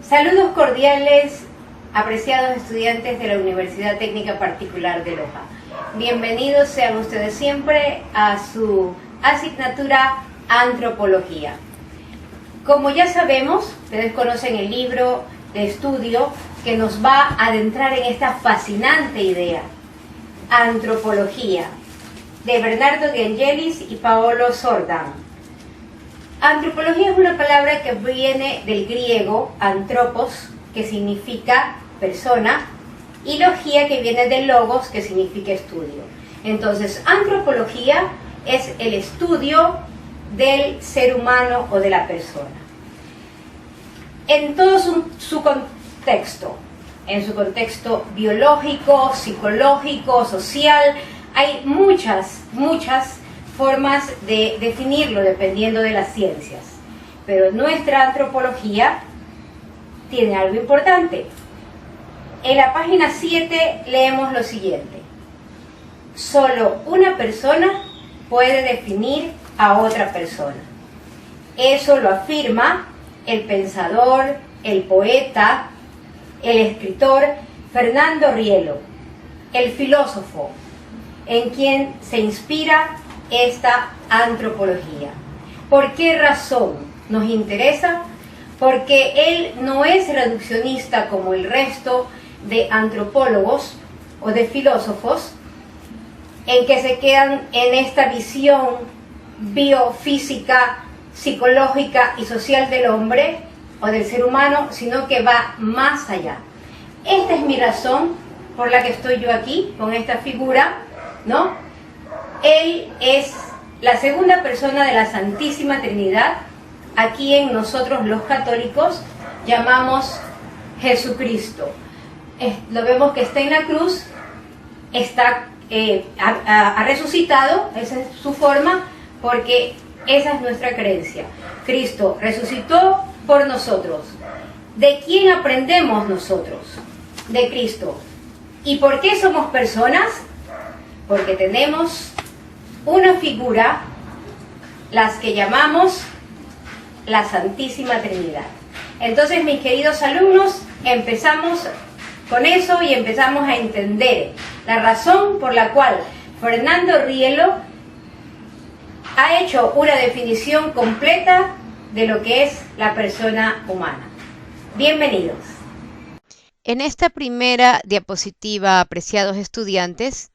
Saludos cordiales, apreciados estudiantes de la Universidad Técnica Particular de Loja. Bienvenidos sean ustedes siempre a su asignatura Antropología. Como ya sabemos, ustedes conocen el libro de estudio que nos va a adentrar en esta fascinante idea, Antropología, de Bernardo de Angelis y Paolo Sordan. Antropología es una palabra que viene del griego antropos, que significa persona, y logía, que viene del logos, que significa estudio. Entonces, antropología es el estudio del ser humano o de la persona. En todo su contexto, en su contexto biológico, psicológico, social, hay muchas formas de definirlo dependiendo de las ciencias. Pero nuestra antropología tiene algo importante. En la página 7 leemos lo siguiente: solo una persona puede definir a otra persona. Eso lo afirma el pensador, el poeta, el escritor Fernando Rielo, el filósofo, en quien se inspira esta antropología. ¿Por qué razón nos interesa? Porque él no es reduccionista como el resto de antropólogos o de filósofos, en que se quedan en esta visión biofísica, psicológica y social del hombre o del ser humano, sino que va más allá. Esta es mi razón por la que estoy yo aquí con esta figura, ¿no? Él es la segunda persona de la Santísima Trinidad, a quien nosotros los católicos llamamos Jesucristo. Lo vemos que está en la cruz, ha resucitado, esa es su forma, porque esa es nuestra creencia. Cristo resucitó por nosotros. ¿De quién aprendemos nosotros? De Cristo. ¿Y por qué somos personas? Porque tenemos una figura, las que llamamos la Santísima Trinidad. Entonces, mis queridos alumnos, empezamos con eso y empezamos a entender la razón por la cual Fernando Rielo ha hecho una definición completa de lo que es la persona humana. Bienvenidos. En esta primera diapositiva, apreciados estudiantes,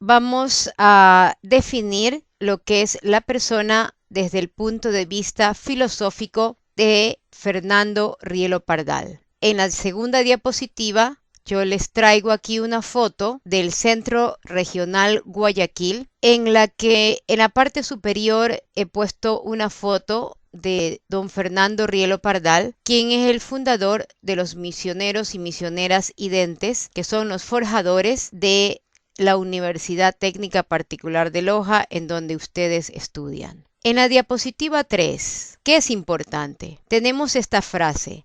vamos a definir lo que es la persona desde el punto de vista filosófico de Fernando Rielo Pardal. En la segunda diapositiva, yo les traigo aquí una foto del Centro Regional Guayaquil, en la que en la parte superior he puesto una foto de don Fernando Rielo Pardal, quien es el fundador de los misioneros y misioneras identes, que son los forjadores de la Universidad Técnica Particular de Loja, en donde ustedes estudian. En la diapositiva 3, ¿qué es importante? Tenemos esta frase: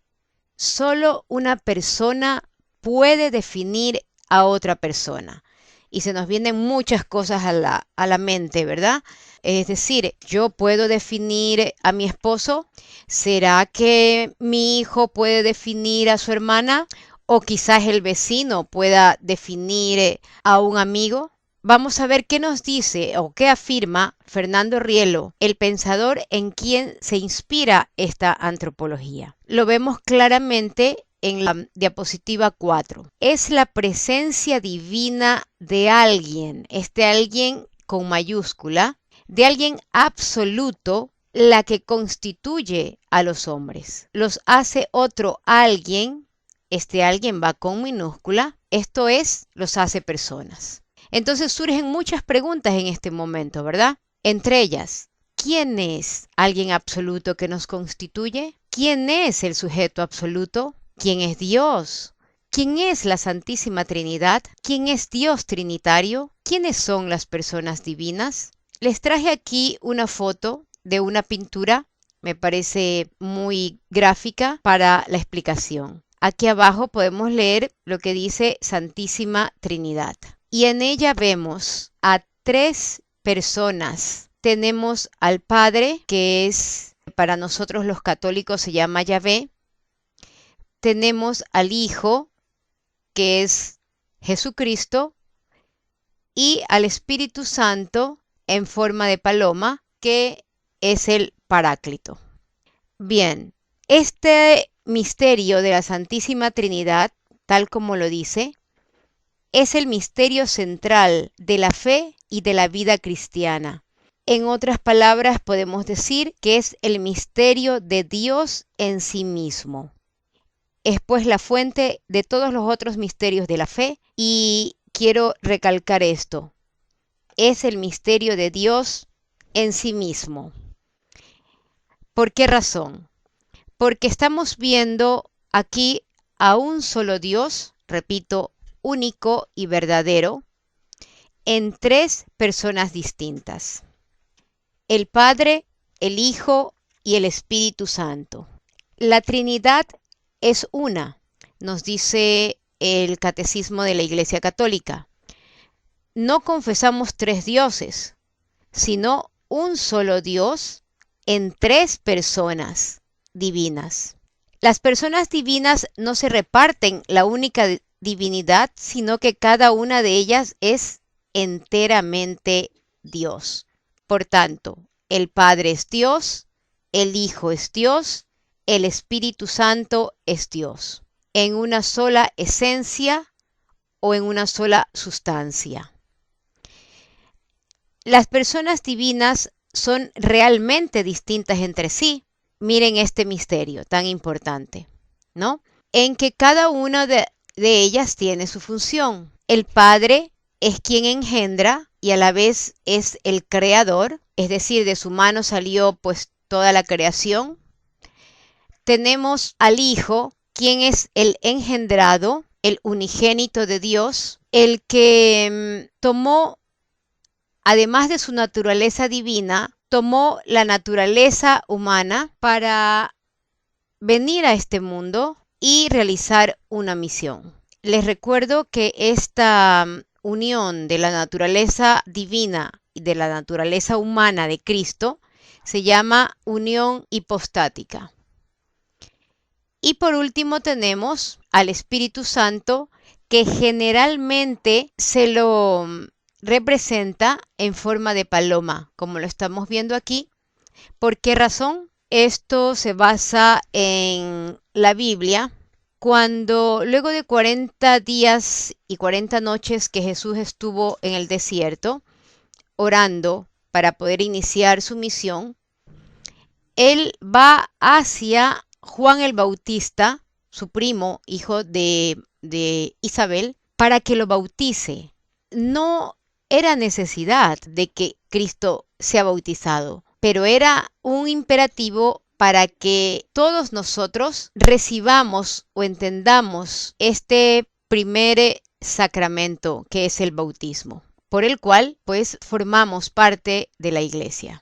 solo una persona puede definir a otra persona. Y se nos vienen muchas cosas a la mente, ¿verdad? Es decir, yo puedo definir a mi esposo. ¿Será que mi hijo puede definir a su hermana? O quizás el vecino pueda definir a un amigo. Vamos a ver qué nos dice o qué afirma Fernando Rielo, el pensador en quien se inspira esta antropología. Lo vemos claramente en la diapositiva 4. Es la presencia divina de alguien, alguien con mayúscula, de alguien absoluto, la que constituye a los hombres. Los hace otro alguien, alguien va con minúscula, esto es, los hace personas. Entonces surgen muchas preguntas en este momento, ¿verdad? Entre ellas, ¿quién es alguien absoluto que nos constituye? ¿Quién es el sujeto absoluto? ¿Quién es Dios? ¿Quién es la Santísima Trinidad? ¿Quién es Dios Trinitario? ¿Quiénes son las personas divinas? Les traje aquí una foto de una pintura, me parece muy gráfica para la explicación. Aquí abajo podemos leer lo que dice Santísima Trinidad. Y en ella vemos a tres personas. Tenemos al Padre, que es, para nosotros los católicos se llama Yahvé. tenemos al Hijo, que es Jesucristo, y al Espíritu Santo en forma de paloma, que es el Paráclito. Bien, este misterio de la Santísima Trinidad, tal como lo dice, es el misterio central de la fe y de la vida cristiana. En otras palabras, podemos decir que es el misterio de Dios en sí mismo. Es pues la fuente de todos los otros misterios de la fe, y quiero recalcar esto: es el misterio de Dios en sí mismo. ¿Por qué razón? Porque estamos viendo aquí a un solo Dios, repito, único y verdadero, en tres personas distintas: el Padre, el Hijo y el Espíritu Santo. La Trinidad es una, nos dice el Catecismo de la Iglesia Católica. No confesamos tres dioses, sino un solo Dios en tres personas divinas. Las personas divinas no se reparten la única divinidad, sino que cada una de ellas es enteramente Dios. Por tanto, el Padre es Dios, el Hijo es Dios, el Espíritu Santo es Dios, en una sola esencia o en una sola sustancia. Las personas divinas son realmente distintas entre sí. Miren este misterio tan importante, ¿no? En que cada una de ellas tiene su función. El Padre es quien engendra y a la vez es el creador, es decir, de su mano salió pues toda la creación. Tenemos al Hijo, quien es el engendrado, el unigénito de Dios, el que tomó, además de su naturaleza divina, tomó la naturaleza humana para venir a este mundo y realizar una misión. Les recuerdo que esta unión de la naturaleza divina y de la naturaleza humana de Cristo se llama unión hipostática. Y por último tenemos al Espíritu Santo, que generalmente se lo representa en forma de paloma, como lo estamos viendo aquí. ¿Por qué razón? Esto se basa en la Biblia, cuando luego de 40 días y 40 noches que Jesús estuvo en el desierto, orando para poder iniciar su misión, él va hacia Juan el Bautista, su primo, hijo de Isabel, para que lo bautice. No era necesidad de que Cristo sea bautizado, pero era un imperativo para que todos nosotros recibamos o entendamos este primer sacramento que es el bautismo, por el cual pues formamos parte de la iglesia.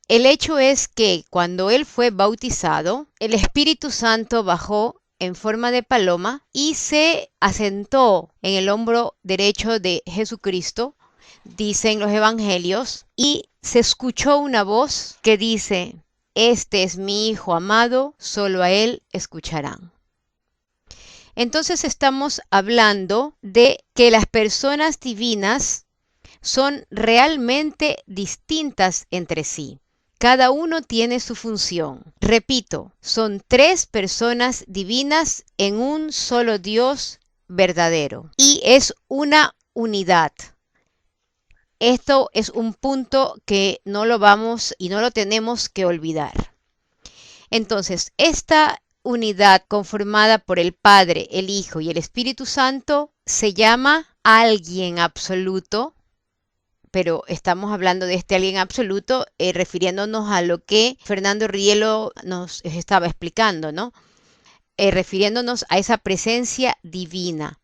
El hecho es que cuando él fue bautizado, el Espíritu Santo bajó en forma de paloma y se asentó en el hombro derecho de Jesucristo, dicen los evangelios, y se escuchó una voz que dice: este es mi Hijo amado, solo a él escucharán. Entonces estamos hablando de que las personas divinas son realmente distintas entre sí. Cada uno tiene su función. Repito, son tres personas divinas en un solo Dios verdadero. Y es una unidad. Esto es un punto que no lo vamos y no lo tenemos que olvidar. Entonces, esta unidad conformada por el Padre, el Hijo y el Espíritu Santo se llama alguien absoluto. Pero estamos hablando de este alguien absoluto refiriéndonos a lo que Fernando Rielo nos estaba explicando, ¿no? Refiriéndonos a esa presencia divina.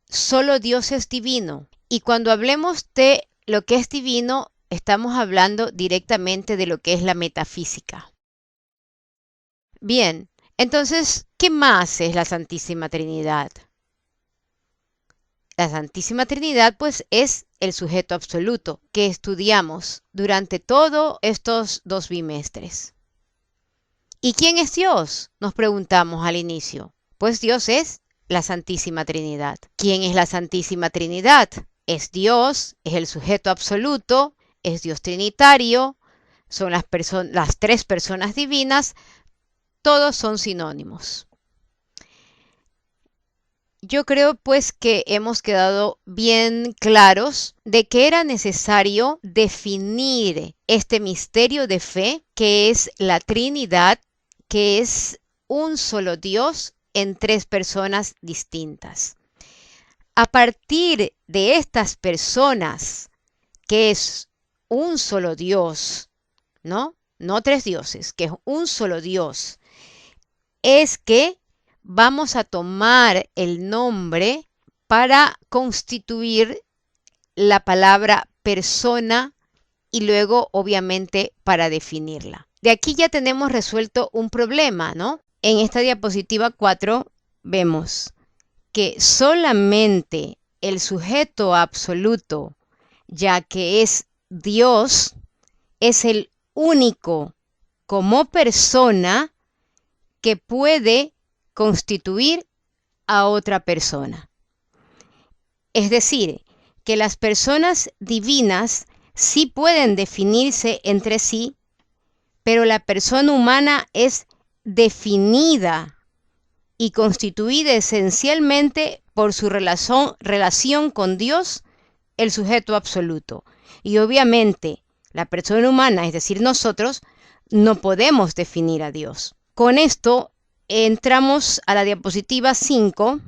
Solo Dios es divino. Y cuando hablemos de lo que es divino, estamos hablando directamente de lo que es la metafísica. Bien, entonces, ¿qué más es la Santísima Trinidad? La Santísima Trinidad, pues, es el sujeto absoluto que estudiamos durante todos estos 2 bimestres. ¿Y quién es Dios? Nos preguntamos al inicio. Pues Dios es la Santísima Trinidad. ¿Quién es la Santísima Trinidad? Es Dios, es el sujeto absoluto, es Dios trinitario, son las tres personas divinas, todos son sinónimos. Yo creo pues que hemos quedado bien claros de que era necesario definir este misterio de fe, que es la Trinidad, que es un solo Dios en tres personas distintas. A partir de estas personas, que es un solo Dios, ¿no? No tres dioses, que es un solo Dios, es que vamos a tomar el nombre para constituir la palabra persona y luego, obviamente, para definirla. De aquí ya tenemos resuelto un problema, ¿no? En esta diapositiva 4 vemos que solamente el sujeto absoluto, ya que es Dios, es el único como persona que puede constituir a otra persona. Es decir, que las personas divinas sí pueden definirse entre sí, pero la persona humana es definida y constituida esencialmente por su relación con Dios, el sujeto absoluto. Y obviamente la persona humana, es decir, nosotros, no podemos definir a Dios. Con esto entramos a la diapositiva 5,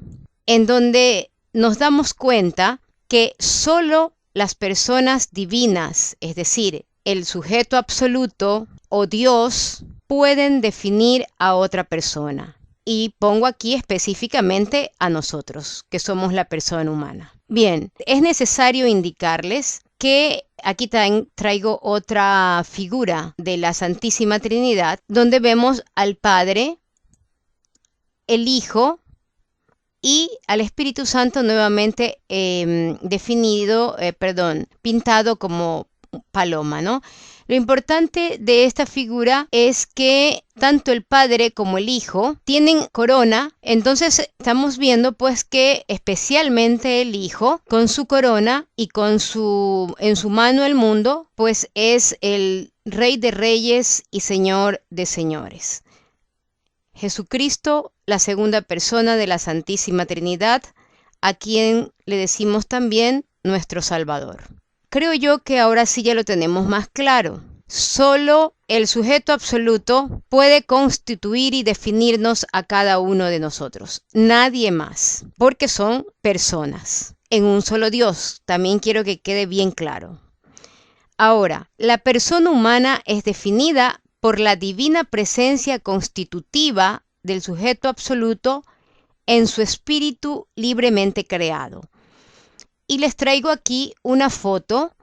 en donde nos damos cuenta que solo las personas divinas, es decir, el sujeto absoluto o Dios, pueden definir a otra persona. Y pongo aquí específicamente a nosotros, que somos la persona humana. Bien, es necesario indicarles que aquí traigo otra figura de la Santísima Trinidad, donde vemos al Padre, el Hijo y al Espíritu Santo nuevamente pintado como paloma, ¿no? Lo importante de esta figura es que tanto el Padre como el Hijo tienen corona, entonces estamos viendo pues que especialmente el Hijo con su corona y en su mano el mundo, pues es el Rey de Reyes y Señor de Señores. Jesucristo, la segunda persona de la Santísima Trinidad, a quien le decimos también nuestro Salvador. Creo yo que ahora sí ya lo tenemos más claro. Solo el sujeto absoluto puede constituir y definirnos a cada uno de nosotros. Nadie más, porque son personas en un solo Dios. También quiero que quede bien claro. Ahora, la persona humana es definida por la divina presencia constitutiva del sujeto absoluto en su espíritu libremente creado. Y les traigo aquí una foto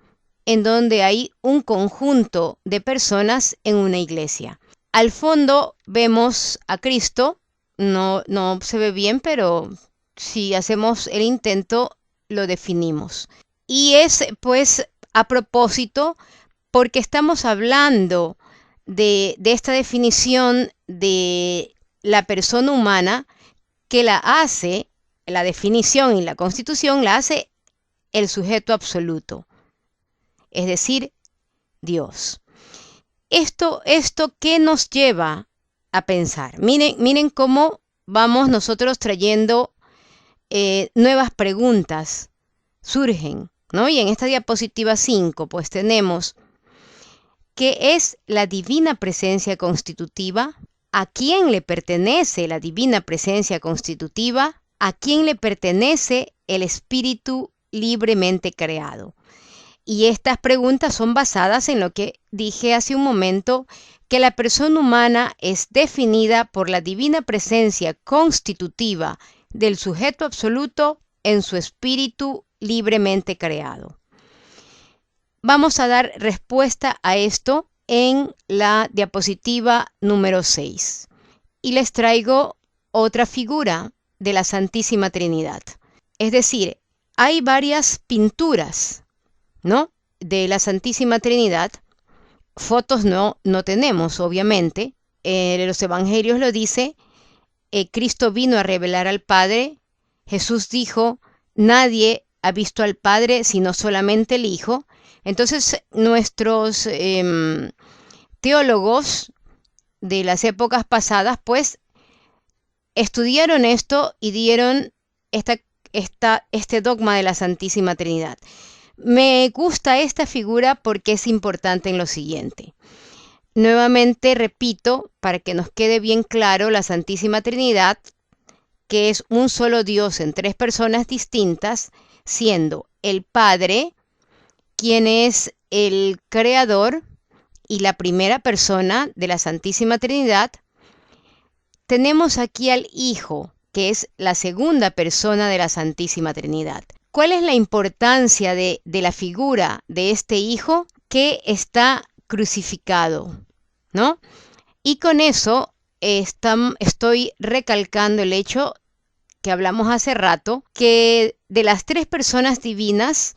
en donde hay un conjunto de personas en una iglesia. Al fondo vemos a Cristo, no se ve bien, pero si hacemos el intento lo definimos. Y es pues a propósito porque estamos hablando de esta definición de la persona humana que la definición y la constitución la hace el sujeto absoluto, es decir, Dios. Esto ¿qué nos lleva a pensar? Miren cómo vamos nosotros trayendo nuevas preguntas, surgen, ¿no? Y en esta diapositiva 5, pues tenemos ¿qué es la divina presencia constitutiva? ¿A quién le pertenece la divina presencia constitutiva? ¿A quién le pertenece el espíritu libremente creado? Y estas preguntas son basadas en lo que dije hace un momento, que la persona humana es definida por la divina presencia constitutiva del sujeto absoluto en su espíritu libremente creado. Vamos a dar respuesta a esto en la diapositiva número 6. Y les traigo otra figura de la Santísima Trinidad. Es decir, hay varias pinturas, ¿no?, de la Santísima Trinidad. Fotos no tenemos, obviamente, los evangelios lo dice, Cristo vino a revelar al Padre. Jesús dijo, nadie ha visto al Padre sino solamente el Hijo. Entonces nuestros teólogos de las épocas pasadas pues estudiaron esto y dieron este dogma de la Santísima Trinidad. Me gusta esta figura porque es importante en lo siguiente. Nuevamente repito, para que nos quede bien claro, la Santísima Trinidad, que es un solo Dios en tres personas distintas, siendo el Padre, quien es el creador y la primera persona de la Santísima Trinidad. Tenemos aquí al Hijo, que es la segunda persona de la Santísima Trinidad. ¿Cuál es la importancia de la figura de este Hijo? Que está crucificado, ¿no? Y con eso estoy recalcando el hecho que hablamos hace rato, que de las tres personas divinas,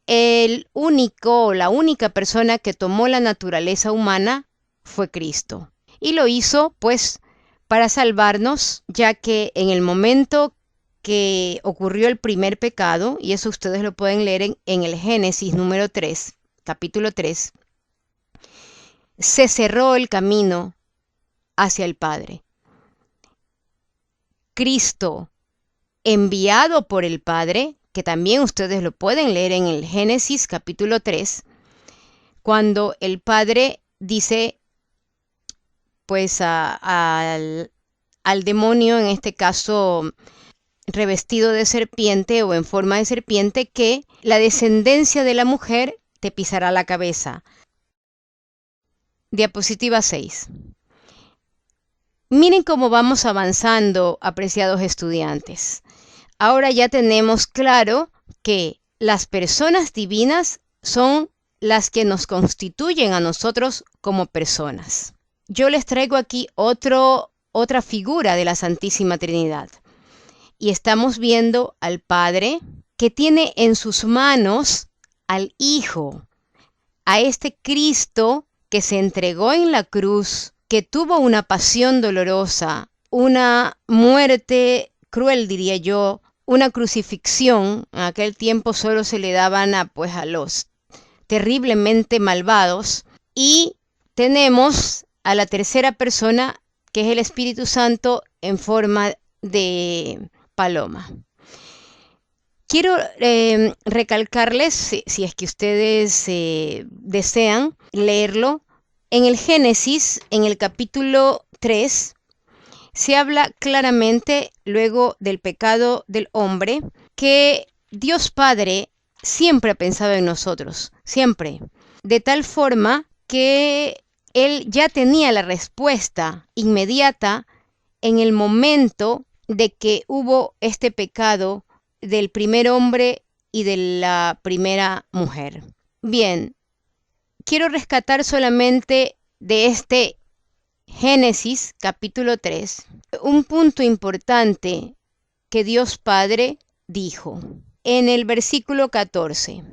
la única persona que tomó la naturaleza humana fue Cristo. Y lo hizo, pues, para salvarnos, ya que en el momento que ocurrió el primer pecado, y eso ustedes lo pueden leer en el Génesis número 3, capítulo 3, se cerró el camino hacia el Padre. Cristo, enviado por el Padre, que también ustedes lo pueden leer en el Génesis capítulo 3, cuando el Padre dice pues al demonio, en este caso revestido de serpiente o en forma de serpiente, que la descendencia de la mujer te pisará la cabeza. Diapositiva 6. Miren cómo vamos avanzando, apreciados estudiantes. Ahora ya tenemos claro que las personas divinas son las que nos constituyen a nosotros como personas. Yo les traigo aquí otra figura de la Santísima Trinidad. Y estamos viendo al Padre que tiene en sus manos al Hijo, a este Cristo que se entregó en la cruz, que tuvo una pasión dolorosa, una muerte cruel, diría yo, una crucifixión. En aquel tiempo solo se le daban a los terriblemente malvados. Y tenemos a la tercera persona, que es el Espíritu Santo en forma de paloma. Quiero recalcarles, si es que ustedes desean leerlo, en el Génesis, en el capítulo 3, se habla claramente, luego del pecado del hombre, que Dios Padre siempre ha pensado en nosotros, siempre, de tal forma que Él ya tenía la respuesta inmediata en el momento de que hubo este pecado del primer hombre y de la primera mujer. Bien, quiero rescatar solamente de este Génesis capítulo 3 un punto importante que Dios Padre dijo en el versículo 14.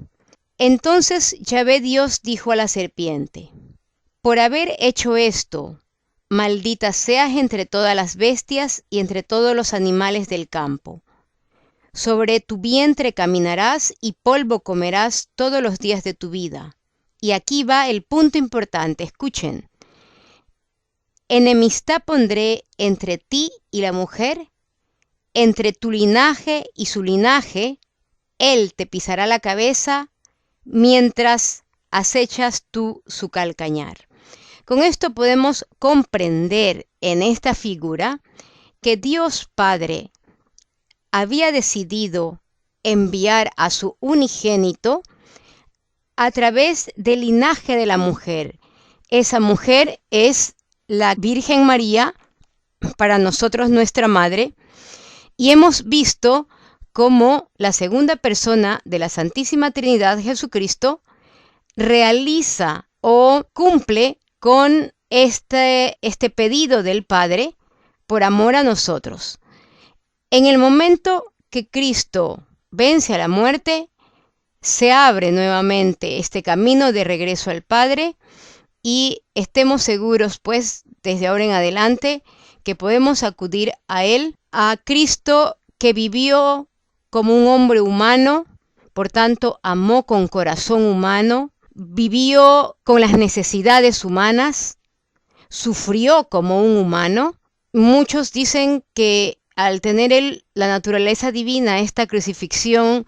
Entonces Yahvé Dios dijo a la serpiente: por haber hecho esto, maldita seas entre todas las bestias y entre todos los animales del campo. Sobre tu vientre caminarás y polvo comerás todos los días de tu vida. Y aquí va el punto importante, escuchen. Enemistad pondré entre ti y la mujer, entre tu linaje y su linaje. Él te pisará la cabeza mientras acechas tú su calcañar. Con esto podemos comprender en esta figura que Dios Padre había decidido enviar a su unigénito a través del linaje de la mujer. Esa mujer es la Virgen María, para nosotros nuestra madre, y hemos visto cómo la segunda persona de la Santísima Trinidad, Jesucristo, realiza o cumple con este pedido del Padre por amor a nosotros. En el momento que Cristo vence a la muerte, se abre nuevamente este camino de regreso al Padre y estemos seguros, pues, desde ahora en adelante que podemos acudir a Él, a Cristo que vivió como un hombre humano, por tanto amó con corazón humano, vivió con las necesidades humanas, sufrió como un humano. Muchos dicen que al tener Él la naturaleza divina, esta crucifixión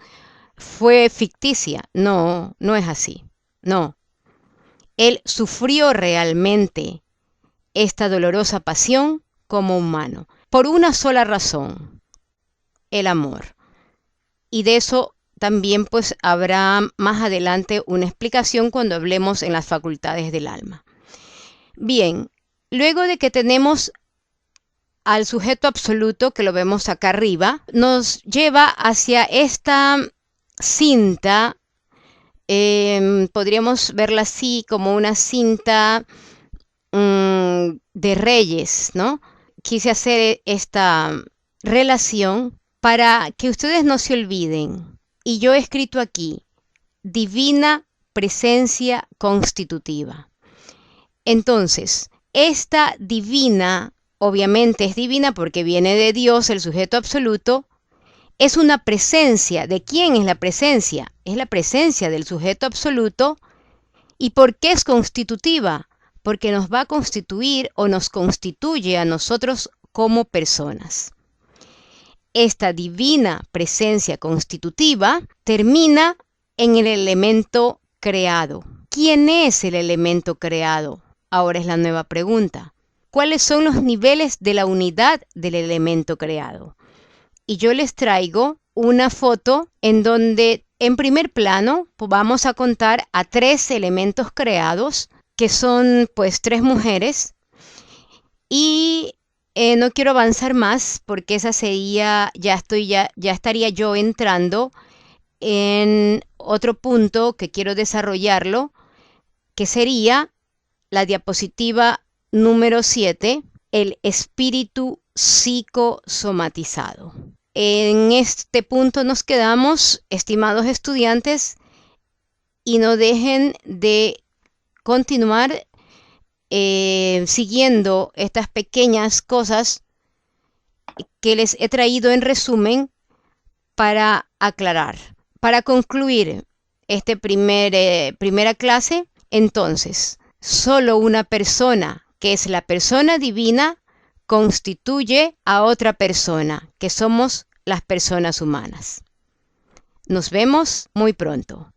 fue ficticia. No, no es así. No. Él sufrió realmente esta dolorosa pasión como humano, por una sola razón, el amor. Y de eso también pues habrá más adelante una explicación cuando hablemos en las facultades del alma. Bien, luego de que tenemos al sujeto absoluto, que lo vemos acá arriba, nos lleva hacia esta cinta, podríamos verla así como una cinta de reyes, ¿no? Quise hacer esta relación para que ustedes no se olviden. Y yo he escrito aquí, divina presencia constitutiva. Entonces, esta divina, obviamente es divina porque viene de Dios, el sujeto absoluto, es una presencia. ¿De quién es la presencia? Es la presencia del sujeto absoluto. ¿Y por qué es constitutiva? Porque nos va a constituir o nos constituye a nosotros como personas. Esta divina presencia constitutiva termina en el elemento creado. ¿Quién es el elemento creado? Ahora es la nueva pregunta. ¿Cuáles son los niveles de la unidad del elemento creado? Y yo les traigo una foto en donde en primer plano vamos a contar a 3 elementos creados, que son pues 3 mujeres, y no quiero avanzar más porque esa sería, ya estaría yo entrando en otro punto que quiero desarrollarlo, que sería la diapositiva número 7, el espíritu psicosomatizado. En este punto nos quedamos, estimados estudiantes, y no dejen de continuar siguiendo estas pequeñas cosas que les he traído en resumen para aclarar. Para concluir esta primera clase, entonces, solo una persona, que es la persona divina, constituye a otra persona, que somos las personas humanas. Nos vemos muy pronto.